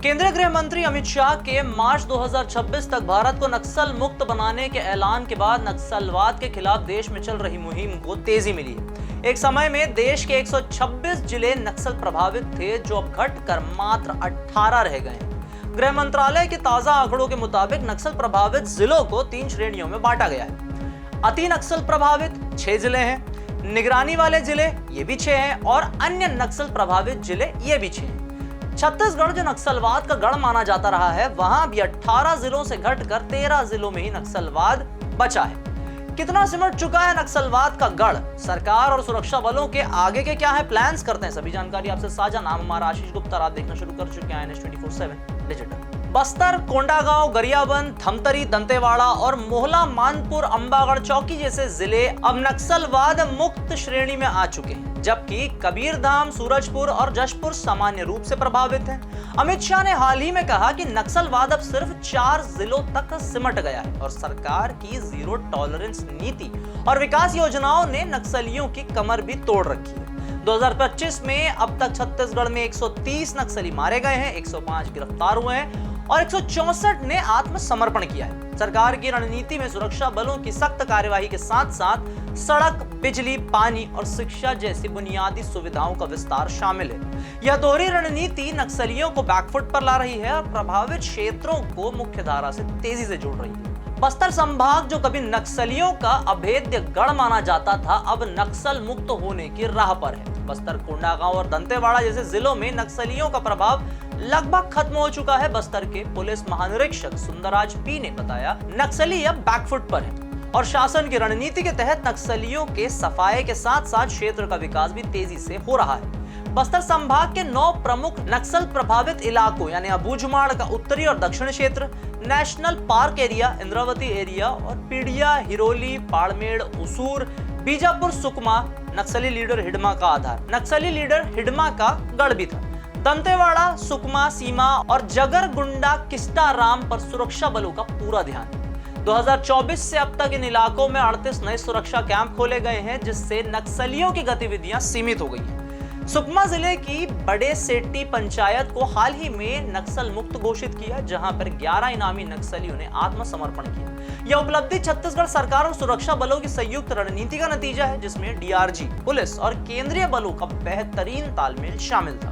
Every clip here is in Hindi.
केंद्रीय गृह मंत्री अमित शाह के मार्च 2026 तक भारत को नक्सल मुक्त बनाने के ऐलान के बाद नक्सलवाद के खिलाफ देश में चल रही मुहिम को तेजी मिली है। एक समय में देश के 126 जिले नक्सल प्रभावित थे, जो अब घटकर मात्र 18 रह गए हैं। गृह मंत्रालय के ताजा आंकड़ों के मुताबिक नक्सल प्रभावित जिलों को 3 श्रेणियों में बांटा गया है। अति नक्सल प्रभावित 6 जिले हैं, निगरानी वाले जिले ये भी 6 हैं और अन्य नक्सल प्रभावित जिले ये भी 6 हैं। छत्तीसगढ़ जो नक्सलवाद का गढ़ माना जाता रहा है, वहां भी 18 जिलों से घटकर 13 जिलों में ही नक्सलवाद बचा है। कितना सिमट चुका है नक्सलवाद का गढ़, सरकार और सुरक्षा बलों के आगे के क्या है प्लान्स, करते हैं सभी जानकारी आपसे साझा। नाम हमारा आशीष गुप्ता, आप देखना शुरू कर चुके हैं NH24/7 डिजिटल। बस्तर, कोंडागांव, गरियाबंद, धमतरी, दंतेवाड़ा और मोहला, मानपुर, अंबागढ़, चौकी जैसे जिले अब नक्सलवाद मुक्त श्रेणी में आ चुके हैं, जबकि कबीरधाम, सूरजपुर और जशपुर सामान्य रूप से प्रभावित हैं। अमित शाह ने हाल ही में कहा कि नक्सलवाद अब सिर्फ 4 जिलों तक सिमट गया है और सरकार की जीरो टॉलरेंस नीति और विकास योजनाओं ने नक्सलियों की कमर भी तोड़ रखी है। 2025 में अब तक छत्तीसगढ़ में 130 नक्सली मारे गए हैं, 105 गिरफ्तार हुए हैं और 164 ने आत्मसमर्पण किया है। सरकार की रणनीति में सुरक्षा बलों की सख्त कार्यवाही के साथ साथ सड़क, बिजली, पानी और शिक्षा जैसी बुनियादी सुविधाओं का विस्तार शामिल है। यह दोहरी रणनीति नक्सलियों को बैकफुट पर ला रही है और प्रभावित क्षेत्रों को मुख्यधारा से तेजी से जोड़ रही है। बस्तर संभाग जो कभी नक्सलियों का अभेद्य गढ़ माना जाता था, अब नक्सल मुक्त होने की राह पर है। बस्तर, कोंडागांव और दंतेवाड़ा जैसे जिलों में नक्सलियों का प्रभाव लगभग खत्म हो चुका है। बस्तर के पुलिस महानिरीक्षक सुंदरराज पी ने बताया, नक्सली अब बैकफुट पर है और शासन की रणनीति के तहत नक्सलियों के सफाये के साथ साथ क्षेत्र का विकास भी तेजी से हो रहा है। बस्तर संभाग के 9 प्रमुख नक्सल प्रभावित इलाकों यानी अबूझमाड़ का उत्तरी और दक्षिण क्षेत्र, national park area, Indravati area और पीडिया, हिरोली, बाड़मेर, उसूर, बीजापुर, सुकमा नक्सली लीडर हिडमा का आधार। नक्सली लीडर हिडमा का गढ़ भी था। दंतेवाड़ा, सुकमा, सीमा और जगरगुंडा, किस्टाराम पर सुरक्षा बलों का पूरा ध्यान है। 2024 से अब तक इन इलाकों में 38 नए सुरक्षा कैंप खोले गए हैं, जिससे नक्सलियों की गतिविधियां सीमित हो गई हैं। सुकमा जिले की बड़े सेट्टी पंचायत को हाल ही में नक्सल मुक्त घोषित किया, जहां पर 11 इनामी नक्सलियों ने आत्मसमर्पण किया। यह उपलब्धि छत्तीसगढ़ सरकार और सुरक्षा बलों की संयुक्त रणनीति का नतीजा है, जिसमें डीआरजी, पुलिस और केंद्रीय बलों का बेहतरीन तालमेल शामिल था।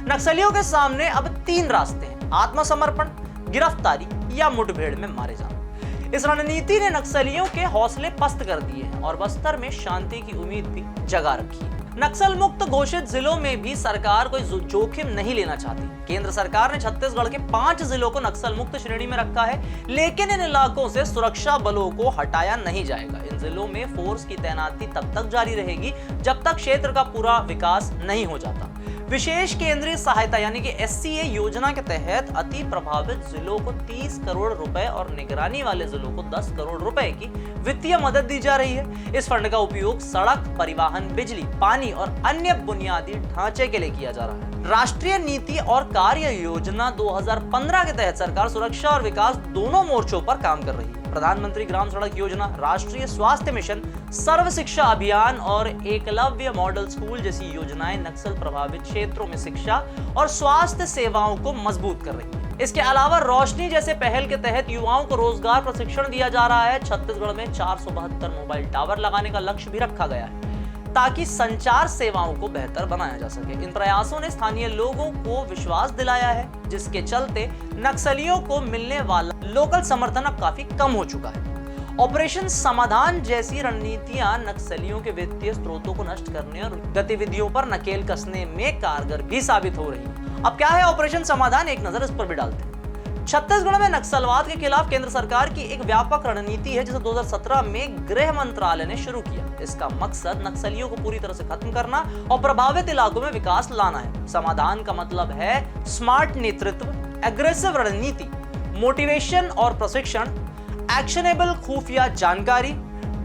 नक्सलियों के सामने अब 3 रास्ते हैं: आत्मसमर्पण, गिरफ्तारी या मुठभेड़ में मारे जाना। इस रणनीति ने नक्सलियों के हौसले पस्त कर दिए हैं और बस्तर में शांति की उम्मीद भी जगा रखी है। नक्सल मुक्त घोषित जिलों में भी सरकार कोई जोखिम नहीं लेना चाहती। केंद्र सरकार ने छत्तीसगढ़ के 5 जिलों को नक्सल मुक्त श्रेणी में रखा है, लेकिन इन इलाकों से सुरक्षा बलों को हटाया नहीं जाएगा। इन जिलों में फोर्स की तैनाती तब तक जारी रहेगी जब तक क्षेत्र का पूरा विकास नहीं हो जाता। विशेष केंद्रीय सहायता यानी कि SCA योजना के तहत अति प्रभावित जिलों को 30 करोड़ रुपए और निगरानी वाले जिलों को 10 करोड़ रुपए की वित्तीय मदद दी जा रही है। इस फंड का उपयोग सड़क, परिवहन, बिजली, पानी और अन्य बुनियादी ढांचे के लिए किया जा रहा है। राष्ट्रीय नीति और कार्य योजना 2015 के तहत सरकार सुरक्षा और विकास दोनों मोर्चों पर काम कर रही है। प्रधानमंत्री ग्राम सड़क योजना, राष्ट्रीय स्वास्थ्य मिशन, सर्व शिक्षा अभियान और एकलव्य मॉडल स्कूल जैसी योजनाएं नक्सल प्रभावित क्षेत्रों में शिक्षा और स्वास्थ्य सेवाओं को मजबूत कर रही है। इसके अलावा रोशनी जैसे पहल के तहत युवाओं को रोजगार प्रशिक्षण दिया जा रहा है। छत्तीसगढ़ में 472 मोबाइल टावर लगाने का लक्ष्य भी रखा गया है ताकि संचार सेवाओं को बेहतर बनाया जा सके। इन प्रयासों ने स्थानीय लोगों को विश्वास दिलाया है, जिसके चलते नक्सलियों को मिलने वाला लोकल समर्थन अब काफी कम हो चुका है। ऑपरेशन समाधान जैसी रणनीतियां नक्सलियों के वित्तीय स्रोतों को नष्ट करने और गतिविधियों पर नकेल कसने में कारगर भी साबित हो रही है। अब क्या है ऑपरेशन समाधान, एक नजर इस पर भी डालते हैं। छत्तीसगढ़ में नक्सलवाद के खिलाफ केंद्र सरकार की एक व्यापक रणनीति है, जिसे 2017 में गृह मंत्रालय ने शुरू किया। इसका मकसद नक्सलियों को पूरी तरह से खत्म करना और प्रभावित इलाकों में विकास लाना है। समाधान का मतलब है स्मार्ट नेतृत्व, एग्रेसिव रणनीति, मोटिवेशन और प्रशिक्षण, एक्शनेबल खुफिया जानकारी,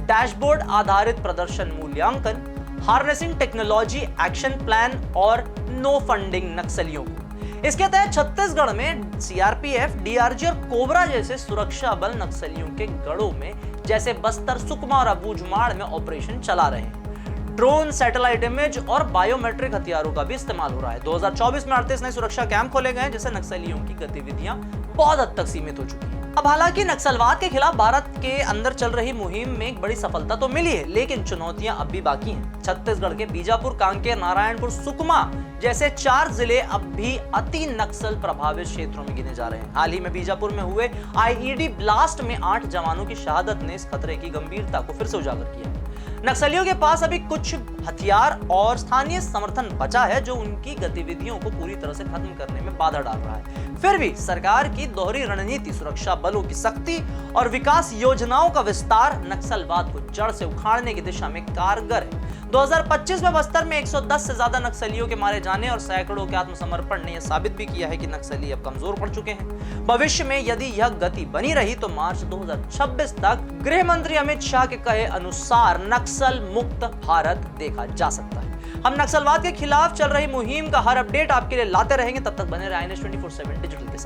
डैशबोर्ड आधारित प्रदर्शन मूल्यांकन, हार्नेसिंग टेक्नोलॉजी एक्शन प्लान और नो फंडिंग नक्सलियों को। इसके तहत छत्तीसगढ़ में सीआरपीएफ, डीआरजी और कोबरा जैसे सुरक्षा बल नक्सलियों के गढ़ों में जैसे बस्तर, सुकमा और अबूझमाड़ में ऑपरेशन चला रहे हैं। ड्रोन, सैटेलाइट इमेज और बायोमेट्रिक हथियारों का भी इस्तेमाल हो रहा है। 2024 में 38 नए सुरक्षा कैंप खोले गए जिससे नक्सलियों की गतिविधियां बहुत हद तक सीमित हो चुकी हैं। अब हालांकि नक्सलवाद के खिलाफ भारत के अंदर चल रही मुहिम में एक बड़ी सफलता तो मिली है, लेकिन चुनौतियां अब भी बाकी हैं। छत्तीसगढ़ के बीजापुर, कांकेर, नारायणपुर, सुकमा जैसे 4 जिले अब भी अति नक्सल प्रभावित क्षेत्रों में गिने जा रहे हैं। हाल ही में बीजापुर में हुए आईईडी ब्लास्ट में 8 जवानों की शहादत ने इस खतरे की गंभीरता को फिर से उजागर किया। नक्सलियों के पास अभी कुछ हथियार और स्थानीय समर्थन बचा है जो उनकी गतिविधियों को पूरी तरह से खत्म करने में बाधा डाल रहा है। फिर भी सरकार की दोहरी रणनीति, सुरक्षा बलों की सख्ती और विकास योजनाओं का विस्तार नक्सलवाद को जड़ से उखाड़ने की दिशा में कारगर है। 2025 में बस्तर में 110 से ज्यादा नक्सलियों के मारे जाने और सैकड़ों के आत्मसमर्पण ने यह साबित भी किया है कि नक्सली अब कमजोर पड़ चुके हैं। भविष्य में यदि यह गति बनी रही तो मार्च 2026 तक गृह मंत्री अमित शाह के कहे अनुसार नक्सल मुक्त भारत देखा जा सकता है। हम नक्सलवाद के खिलाफ चल रही मुहिम का हर अपडेट आपके लिए लाते रहेंगे। तब तक बने रहे INS 24/7 डिजिटल के साथ।